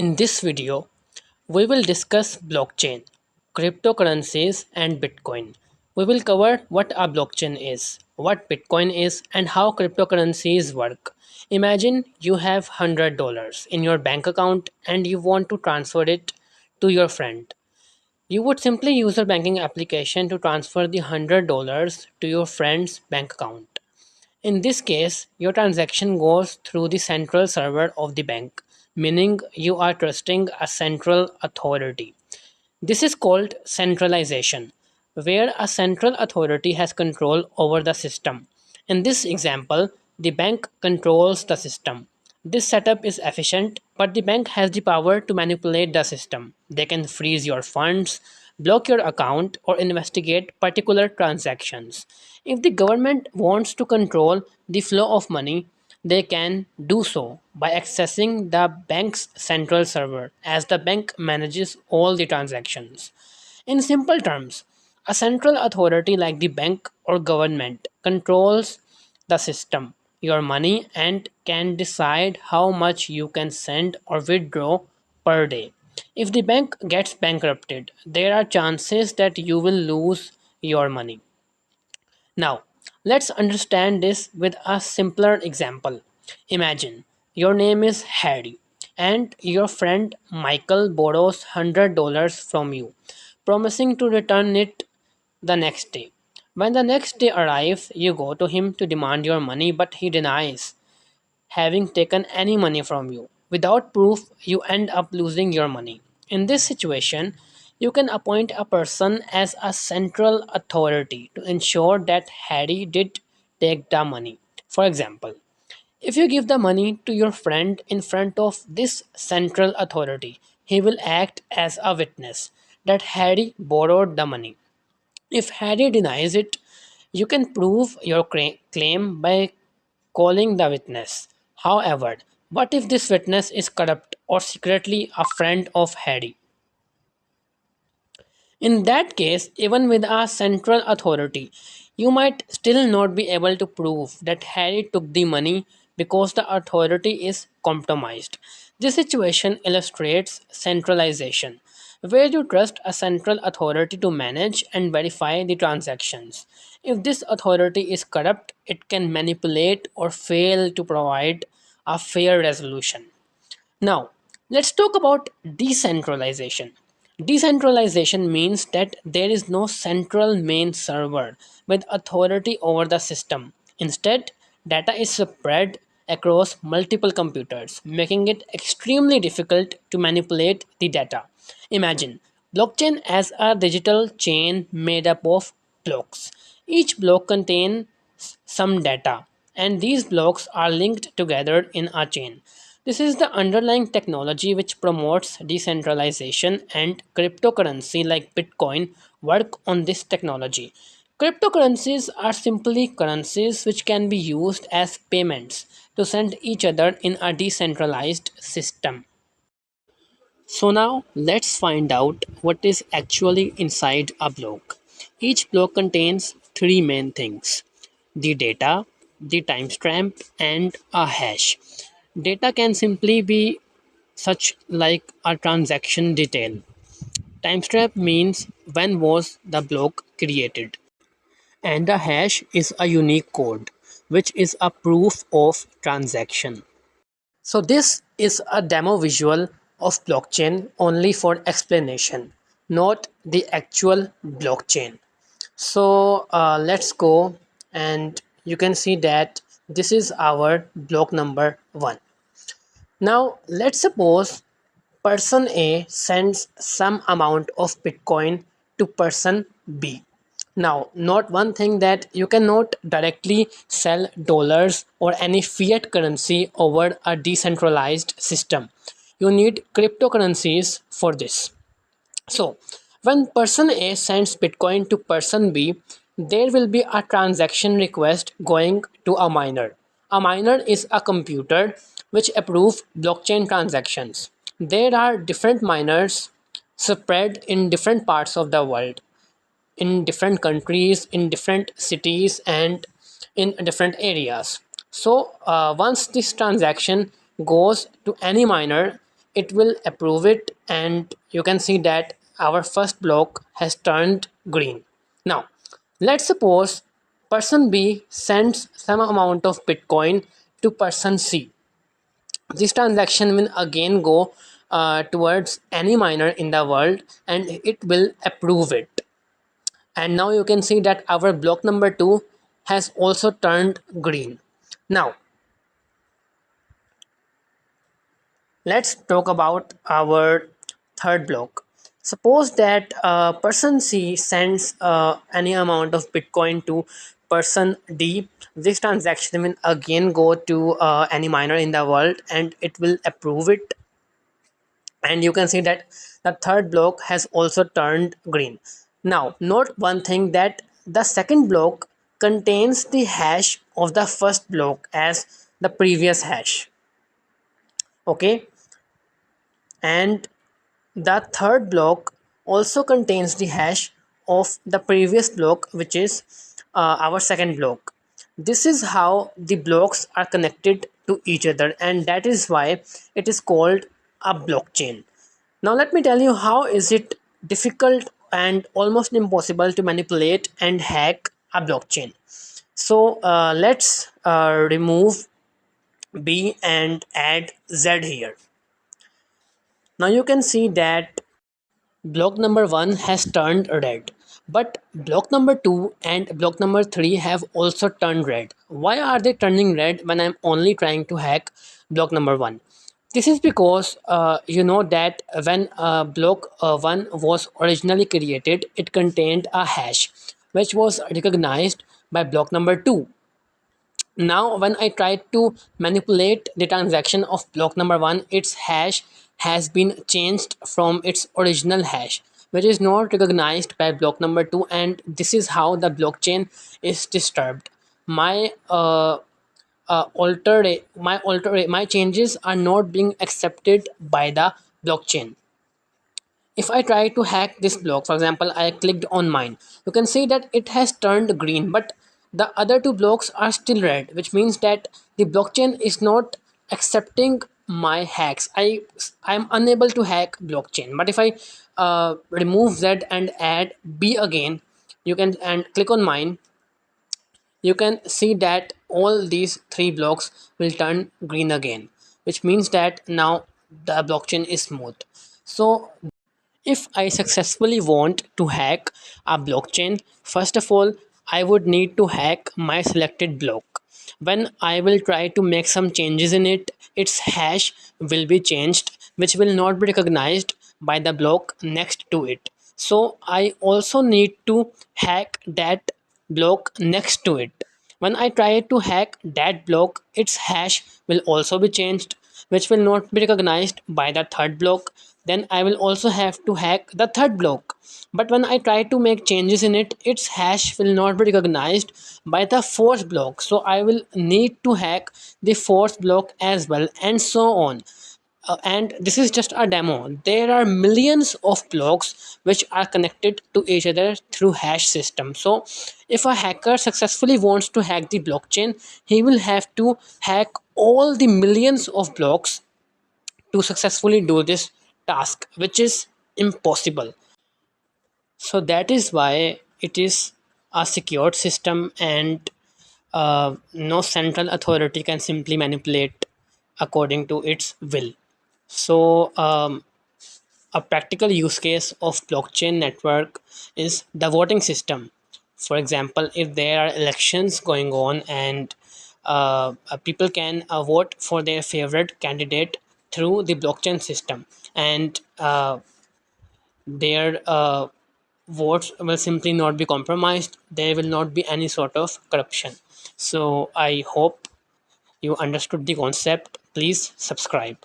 In this video, we will discuss blockchain, cryptocurrencies, and Bitcoin. We will cover what a blockchain is, what Bitcoin is, and how cryptocurrencies work. Imagine you have $100 in your bank account and you want to transfer it to your friend. You would simply use your banking application to transfer the $100 to your friend's bank account. In this case, your transaction goes through the central server of the bank, meaning you are trusting a central authority. This is called centralization, where a central authority has control over the system. In this example, the bank controls the system. This setup is efficient, but the bank has the power to manipulate the system. They can freeze your funds, block your account, or investigate particular transactions. If the government wants to control the flow of money, they can do so by accessing the bank's central server as the bank manages all the transactions. In simple terms, a central authority like the bank or government controls the system, your money, and can decide how much you can send or withdraw per day. If the bank gets bankrupted, there are chances that you will lose your money. Now, let's understand this with a simpler example. Imagine your name is Harry and your friend Michael borrows $100 from you, promising to return it the next day. When the next day arrives, you go to him to demand your money, but he denies having taken any money from you. Without proof, you end up losing your money. In this situation, you can appoint a person as a central authority to ensure that Harry did take the money. For example, if you give the money to your friend in front of this central authority, he will act as a witness that Harry borrowed the money. If Harry denies it, you can prove your claim by calling the witness. However, what if this witness is corrupt or secretly a friend of Harry? In that case, even with a central authority, you might still not be able to prove that Harry took the money because the authority is compromised. This situation illustrates centralization, where you trust a central authority to manage and verify the transactions. If this authority is corrupt, it can manipulate or fail to provide a fair resolution. Now, let's talk about decentralization. Decentralization means that there is no central main server with authority over the system. Instead, data is spread across multiple computers, making it extremely difficult to manipulate the data. Imagine blockchain as a digital chain made up of blocks. Each block contains some data, and these blocks are linked together in a chain. This is the underlying technology which promotes decentralization, and cryptocurrency like Bitcoin work on this technology. Cryptocurrencies are simply currencies which can be used as payments to send each other in a decentralized system. So now let's find out what is actually inside a block. Each block contains three main things: the data, the timestamp, and a hash. Data can simply be such like a transaction detail. Timestamp means when was the block created. And the hash is a unique code, which is a proof of transaction. So this is a demo visual of blockchain only for explanation, not the actual blockchain. So let's go, and you can see that this is our block number one. Now let's suppose person A sends some amount of Bitcoin to person B. Now, note one thing, that you cannot directly sell dollars or any fiat currency over a decentralized system. You need cryptocurrencies for this. So, when person A sends Bitcoin to person B, there will be a transaction request going to a miner. A miner is a computer which approves blockchain transactions. There are different miners spread in different parts of the world, in different countries, in different cities, and in different areas. So, once this transaction goes to any miner, it will approve it, and you can see that our first block has turned green. Now, let's suppose person B sends some amount of Bitcoin to person C. This transaction will again go towards any miner in the world, and it will approve it. And now you can see that our block number 2 has also turned green. Now, let's talk about our third block. Suppose that person C sends any amount of Bitcoin to person D. This transaction will again go to any miner in the world, and it will approve it. And you can see that the third block has also turned green. Now, note one thing, that the second block contains the hash of the first block as the previous hash. Okay, and the third block also contains the hash of the previous block, which is our second block. This is how the blocks are connected to each other, and that is why it is called a blockchain. Now let me tell you how is it difficult and almost impossible to manipulate and hack a blockchain. So let's remove B and add Z here. Now you can see that block number 1 has turned red, but block number 2 and block number 3 have also turned red. Why are they turning red when I'm only trying to hack block number 1? This is because you know that when block 1 was originally created, it contained a hash which was recognized by block number 2. Now when I try to manipulate the transaction of block number 1, its hash has been changed from its original hash, which is not recognized by block number 2, and this is how the blockchain is disturbed. My my changes are not being accepted by the blockchain. If I try to hack this block, for example, I clicked on mine, you can see that it has turned green, but the other two blocks are still red, which means that the blockchain is not accepting my hacks. I'm unable to hack blockchain. But if I remove Z and add B again, you can and click on mine, you can see that all these three blocks will turn green again, which means that now the blockchain is smooth. So if I successfully want to hack a blockchain, first of all, I would need to hack my selected block. When I will try to make some changes in it, its hash will be changed, which will not be recognized by the block next to it. So I also need to hack that block next to it. When I try to hack that block, its hash will also be changed, which will not be recognized by the third block. Then I will also have to hack the third block. But when I try to make changes in it, its hash will not be recognized by the fourth block. So I will need to hack the fourth block as well, and so on. And this is just a demo. There are millions of blocks which are connected to each other through hash system. So if a hacker successfully wants to hack the blockchain, he will have to hack all the millions of blocks to successfully do this task, which is impossible. So that is why it is a secured system, and no central authority can simply manipulate according to its will. So a practical use case of blockchain network is the voting system. For example, if there are elections going on, and people can vote for their favorite candidate through the blockchain system, and their votes will simply not be compromised. There will not be any sort of corruption. So I hope you understood the concept. Please subscribe.